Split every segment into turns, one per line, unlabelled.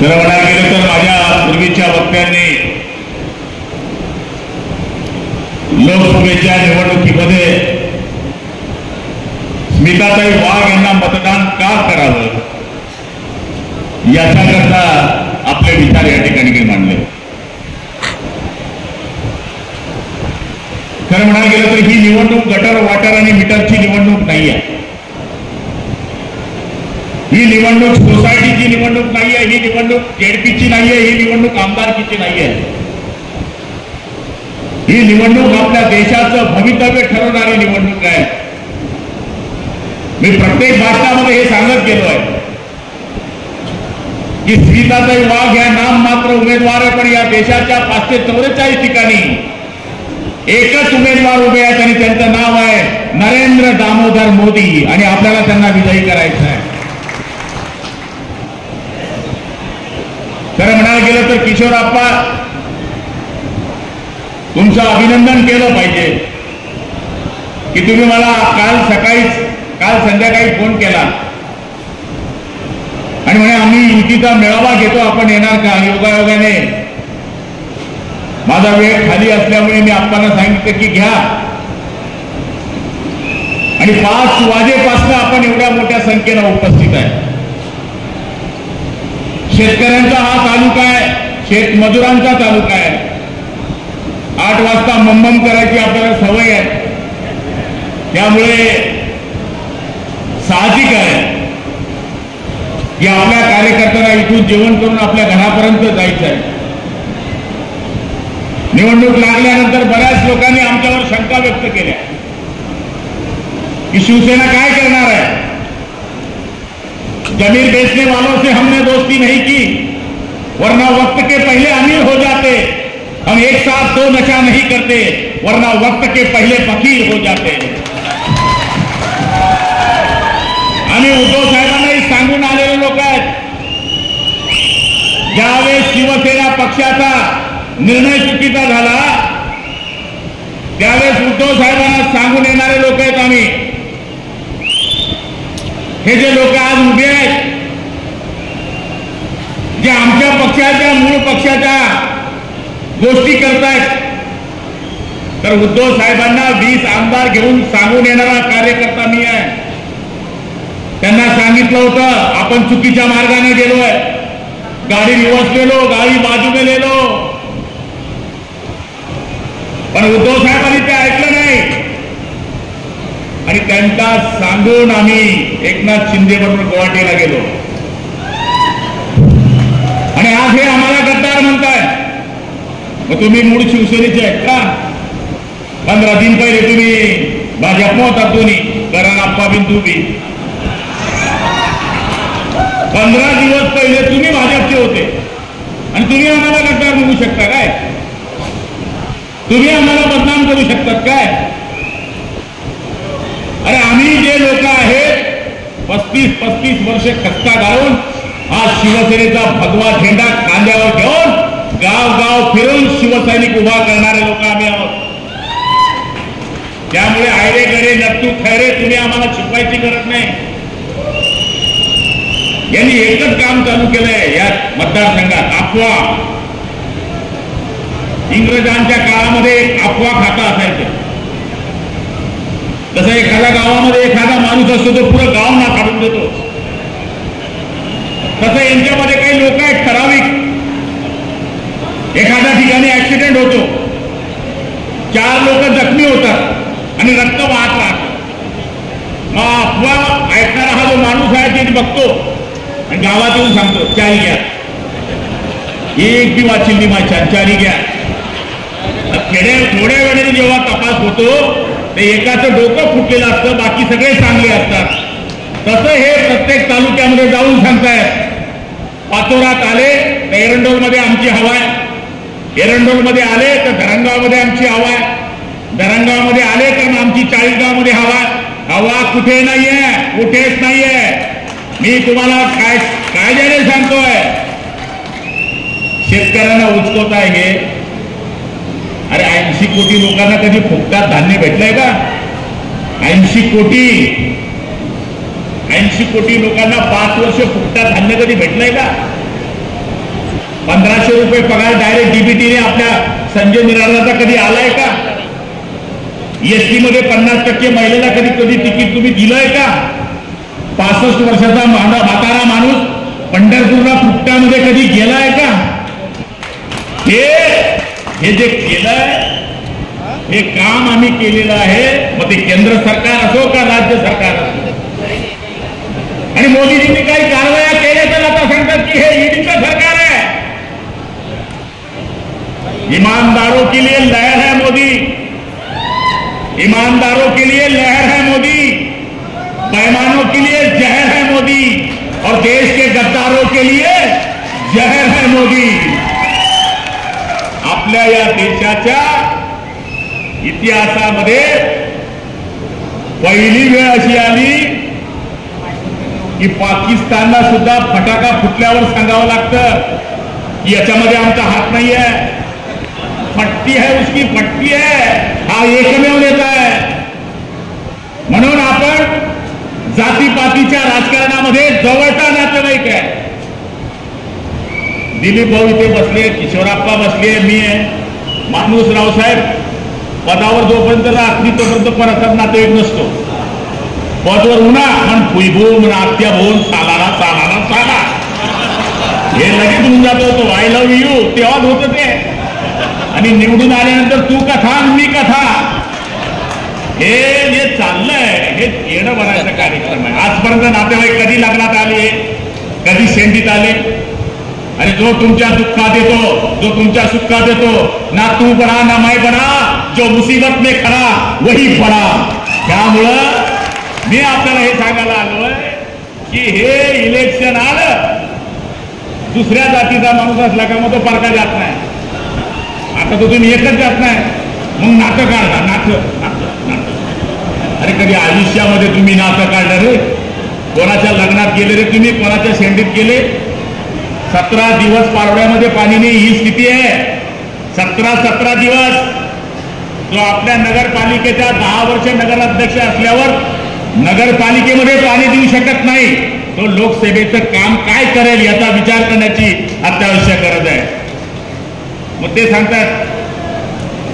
खरं म्हणायला गेलं तर माझ्या पूर्वीच्या वक्त्यांनी लोकसभेच्या निवडणुकीमध्ये स्मिताताई वाघ यांना मतदान का करावं याच्याकरता आपले विचार या ठिकाणी मांडले. खरं म्हणायला गेलं तर ही निवडणूक गटर वाटर आणि मीटरची निवडणूक नाही आहे. ही निवडणूक सोसायटीची निवडणूक नाही आहे. ही निवडणूक जेडपीची नाही आहे. ही निवडणूक आमदारकीची नाही आहे. ही निवडणूक आपल्या देशाचं भवितव्य ठरवणारी निवडणूक आहे. मी प्रत्येक भाषणामध्ये हे सांगत गेलो आहे की स्मिताताई वाघ या नाम मात्र उमेदवार आहे, पण या देशाच्या 544 ठिकाणी एकच उमेदवार उभे आहेत आणि त्यांचं नाव आहे नरेंद्र दामोदर मोदी आणि आपल्याला त्यांना विजयी करायचं आहे. खरं म्हणायला गेलं तर किशोरप्पा तुमचं अभिनंदन केलं पाहिजे की तुम्ही मला काल संध्याकाळी फोन केला आणि म्हणे आम्ही युतीचा मेळावा घेतो, आपण येणार का? योगायोगाने माझा वेळ खाली असल्यामुळे मी आपल्याला सांगितलं की घ्या आणि 5 वाजेपासून आपण एवढ्या मोठ्या संख्येनं उपस्थित आहे. शेतकऱ्यांचा हा तालुका आहे, शेतमजुरांचा तालुका आहे. 8 वाजता मंबम करायची आपल्याला सवय आहे. त्यामुळे साहजिक आहे की आपल्या कार्यकर्त्यांना इथून जेवण करून आपल्या घरापर्यंत जायचं आहे. निवडणूक लागल्यानंतर बऱ्याच लोकांनी आमच्यावर शंका व्यक्त केल्या की शिवसेना काय करणार आहे. जमीन बेचने वालों से हमने दोस्ती नहीं की, वरना वक्त के पहले अमीर हो जाते. हम एक साथ 2 नशा नहीं करते, वरना वक्त के पहले फकीर हो जाते. आम्ही उद्धव साहेबांनाही सांगून आलेले लोक आहेत. ज्यावेळेस शिवसेना पक्षाचा निर्णय चुकीचा झाला त्यावेळेस उद्धव साहेबांना सांगून येणारे लोक आहेत आम्ही. हे जे लोक आज उभे आहेत, जे आमच्या पक्षाच्या मूळ पक्षाच्या गोष्टी करतायत, तर उद्धव साहेबांना 20 आमदार घेऊन सांगून येणारा कार्यकर्ता मी आहे. त्यांना सांगितलं होतं आपण चुकीच्या मार्गाने गेलोय, गाडी रिवर्स लेलो, गाडी बाजूने लेलो, पण उद्धव साहेबांनी ते ऐकलं नाही आणि त्यांना सांगून आम्ही एकनाथ शिंदे बरोबर गुवाहाटीला गेलो आणि आज हे आम्हाला गद्दार म्हणताय. मग तुम्ही मूळ शिवसेनेचे आहेत का? 15 दिन पहिले तुम्ही भाजपा होता, दोन्ही करण आप्पा बिन तू बी 15 दिवस पहिले तुम्ही भाजपचे होते आणि तुम्ही आम्हाला गद्दार म्हणू शकता काय? तुम्ही आम्हाला बदनाम करू शकतात काय? अरे आम्ही जे लोक आहेत 35 वर्ष कष्टा घालून हा शिवसेनेचा भगवा झेंडा खांद्यावर घेऊन गाव फिरून शिवसैनिक उभा करणारे लोक आम्ही आहोत. त्यामुळे आयरे गरे नट्टू खैरे तुम्ही आम्हाला शिकवायची गरज नाही. यांनी एकच काम चालू केलंय या मतदारसंघात, अफवा. इंग्रजांच्या काळामध्ये एक अफवा खाता असायचं. जसं एखाद्या गावामध्ये एखादा माणूस असतो तो पुरं गाव ना काढून देतो, तसं यांच्यामध्ये काही लोक आहेत ठराविक. एखाद्या ठिकाणी ऍक्सिडेंट होतो, 4 लोक जखमी होतात आणि रक्त वाहत राहतं. मग अफवा ऐकणारा हा जो माणूस आहे ते बघतो आणि गावात येऊन सांगतो चारी घ्या, एक बी वाचिल नाही माझ्या, चारी घ्या. थोड्या वेळेने जेव्हा तपास होतो ते एकाचं डोकं फुटलेलं असतं, बाकी सगळे चांगले असतात. तसं हे प्रत्येक तालुक्यामध्ये जाऊन सांगतायत. पाचोरात आले तर एरंडोलमध्ये आमची हवा आहे, एरंडोलमध्ये आले तर धरणगावमध्ये आमची हवा आहे, धरणगावमध्ये आले तर आमची 40गावमध्ये हवा आहे. हवा कुठे नाहीये, कुठेच नाहीये. मी तुम्हाला कायद्याने सांगतोय. शेतकऱ्यांना उचकवत आहे हे. अरे 80 कोटी लोकांना कधी फुकटात धान्य भेटलंय का? 80 कोटी लोकांना 5 वर्ष फुकटात धान्य कधी भेटलंय का? 1500 रुपये पगार डायरेक्ट डीबीटीने आपल्या संजय निराधाचा कधी आलाय का? एसटी मध्ये 50% महिलेला कधी कधी तिकीट तुम्ही दिलंय का? 65 वर्षाचा म्हातारा माणूस पंढरपूरला फुकटामध्ये कधी गेलाय का? हे जे केलंय हे काम आम्ही केलेलं आहे. मग ते केंद्र सरकार असो का राज्य सरकार असो. आणि मोदीजींनी काही कारवाया केल्या तर आता सांगतात की हे ईडीचं सरकार है. ईमानदारों के लिए लहर है मोदी, ईमानदारों के लिए लहर है मोदी, बेईमानों के लिए जहर है मोदी और देश के गद्दारों के लिए जहर है मोदी. आपल्या या देशाच्या इतिहासामध्ये पहिली वेळ अशी आली की पाकिस्तानला सुद्धा फटाका फुटल्यावर सांगावं लागतं की याच्यामध्ये आमचा हात नाही आहे. फटती है उसकी फटती है, हा एकमेव नेता आहे. म्हणून आपण जातीपातीच्या राजकारणामध्ये जवळचा नातेवाईक आहे. दिलीप भाऊ इथे बसले, किशोरप्पा बसले, मी आहे. माणूस रावसाहेब पदावर जोपर्यंत राहतील तोपर्यंत परत नातेवाईक नसतो. पदवर उन्हा पण फुईभू म्हणा आत्या भोन सालाला सालाला साला हे लगेच होऊन जात होतो. आय लव्ह यू तेव्हाच होतं ते. आणि निवडून आल्यानंतर तू कथा मी कथा हे जे चाललंय हे येणं बनायचा कार्यक्रम आहे. आजपर्यंत नातेवाईक कधी लग्नात आले, कधी शेंडीत आले. आणि जो तुमच्या दुःखात येतो, जो तुमच्या सुखात येतो, ना तू बडा ना मैं बडा, जो मुसीबत में खरा वही बडा. त्यामुळं मी आपल्याला हे सांगायला आलोय की हे इलेक्शन आलं, दुसऱ्या जातीचा माणूस असला का मग तो परका जात नाही. आता तो तुम्ही एकच जात नाही, मग नातं काढता. नातं अरे कधी आयुष्यामध्ये तुम्ही नातं काढलं रे? कोणाच्या लग्नात गेले रे तुम्ही, कोणाच्या शेंडीत गेले? 17 दिवस पारड्यामध्ये पाणी नाही, ही स्थिती आहे. 17 दिवस. जो आपल्या नगरपालिकेच्या 10 वर्ष नगराध्यक्ष असल्यावर नगरपालिकेमध्ये पाणी देऊ शकत नाही, तो लोकसेवेचं काम काय करेल याचा विचार करण्याची अत्यावश्यक गरज आहे. मग ते सांगतात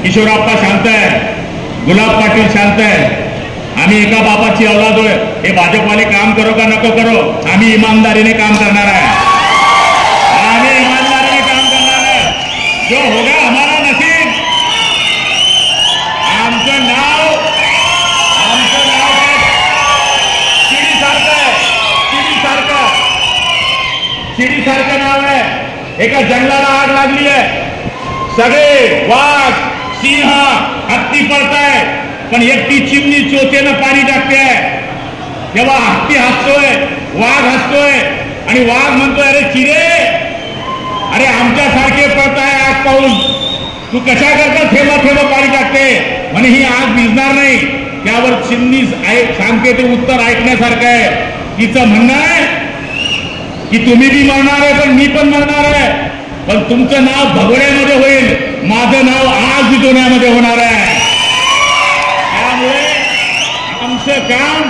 किशोरप्पा शांत आहे, गुलाब पाटील शांत आहे, आम्ही एका बापाची औलाद होय. हे भाजपवाले काम करो का नको करो, आम्ही इमानदारीने काम करणार आहे. आम्ही इमानदारीने काम करणार आहे. जो होगा हमारा नसीब. आमचं नाव चिडीसारखं नाव आहे. एका जंगलाला आग लागली आहे, सगळे वाघ सिंह हत्ती पळताय, पण एकटी चिमणी चोचेनं पाणी टाकते. तेव्हा हत्ती हसतोय, वाघ हसतोय आणि वाघ म्हणतोय अरे चिरे, अरे आमच्यासारखे पळताय आग पाहून, तू कशा करता थेंबा थेंबा पाणी टाकते. म्हणे ही आग भिजणार नाही. त्यावर चिमणी सांगते ते उत्तर ऐकण्यासारखं आहे. तिचं म्हणणं आहे की तुम्ही बी मरणार आहे पण मी पण मरणार आहे, पण तुमचं नाव भगोड्यामध्ये होईल, माझं नाव आग विझवण्यामध्ये होणार आहे. त्यामुळे आमचं काम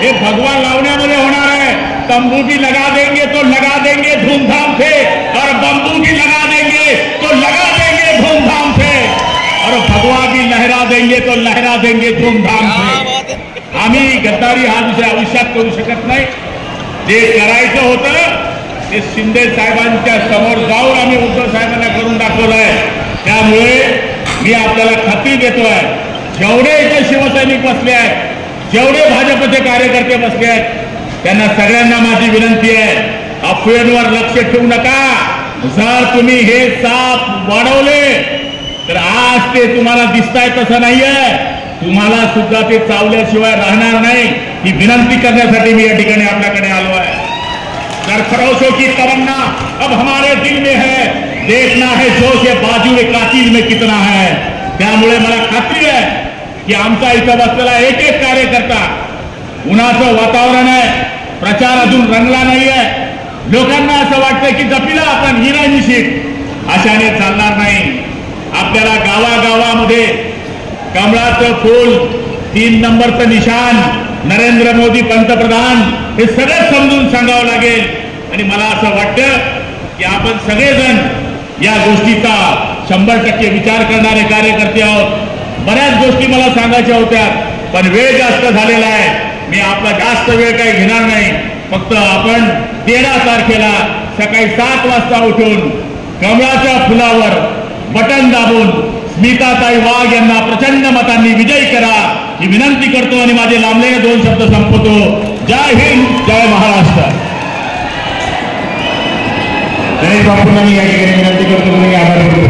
हे भगवा लावण्यामध्ये होणार आहे. तंबू भी लगा देंगे तो लगा देंगे धूमधाम से, और बंबू भी लगा देंगे तो लगा देंगे धूमधाम से, और भगवा भी लहरा देंगे तो लहरा देंगे धूमधाम से. आम्ही गद्दारी हा विषय आयुष्यात करू शकत नाही. जे करायचं होतं ते शिंदे साहेबांच्या समोर जाऊन आम्ही उद्धव साहेबांना करून दाखवलंय. त्यामुळे मी आपल्याला खात्री देतोय, जेवढे इथे शिवसैनिक बसले आहेत, जेवढे भाजपचे कार्यकर्ते बसले आहेत, त्यांना सगळ्यांना माझी विनंती आहे, अफवेवर लक्ष ठेवू नका. जर तुम्ही हे साप वाढवले तर आज ते तुम्हाला दिसताय तसं नाहीये, तुम्हाला सुद्धा ते चावल्याशिवाय राहणार नाही. ही विनंती करण्यासाठी मी या ठिकाणी आपल्याकडे आलो आहे. सरफरोशों की तमन्ना अब हमारे दिल में है, देखना है जोश ये बाजू कातिल में कितना है. त्यामुळे मला खात्री आहे की आमचा इथं बसलेला एक एक कार्यकर्ता, उन्हाचं वातावरण आहे, प्रचार अजून रंगला नाहीये, लोकांना असं वाटतं की जपिला आपण ही नाही शीट, अशाने चालणार नाही. आपल्याला गावागावामध्ये कमळाचं फूल, 3 नंबरचं निशाण, नरेंद्र मोदी पंतप्रधान, हे सगळं समजून सांगावं लागेल. आणि मला असं वाटतं की आपण सगळेजण या गोष्टीचा 100% विचार करणारे कार्यकर्ते आहोत। बऱ्याच गोष्टी मला सांगायच्या होत्या, पण वेळ जास्त झालेला आहे। मी आपला जास्त वेळ काही घेणार नाही। फक्त आपण 13 तारखेला सकाळी 7 वाजता उठून कमळाच्या फुलावर बटन दाबून स्मिताताई वाघ यांना प्रचंड मतांनी विजयी करा ही विनंती करतो आणि माझे लांबलेले 2 शब्द संपवतो। जय हिंद, जय महाराष्ट्र।
गणेश बापूंना मी या ठिकाणी विनंती करतो, तुम्ही आभार.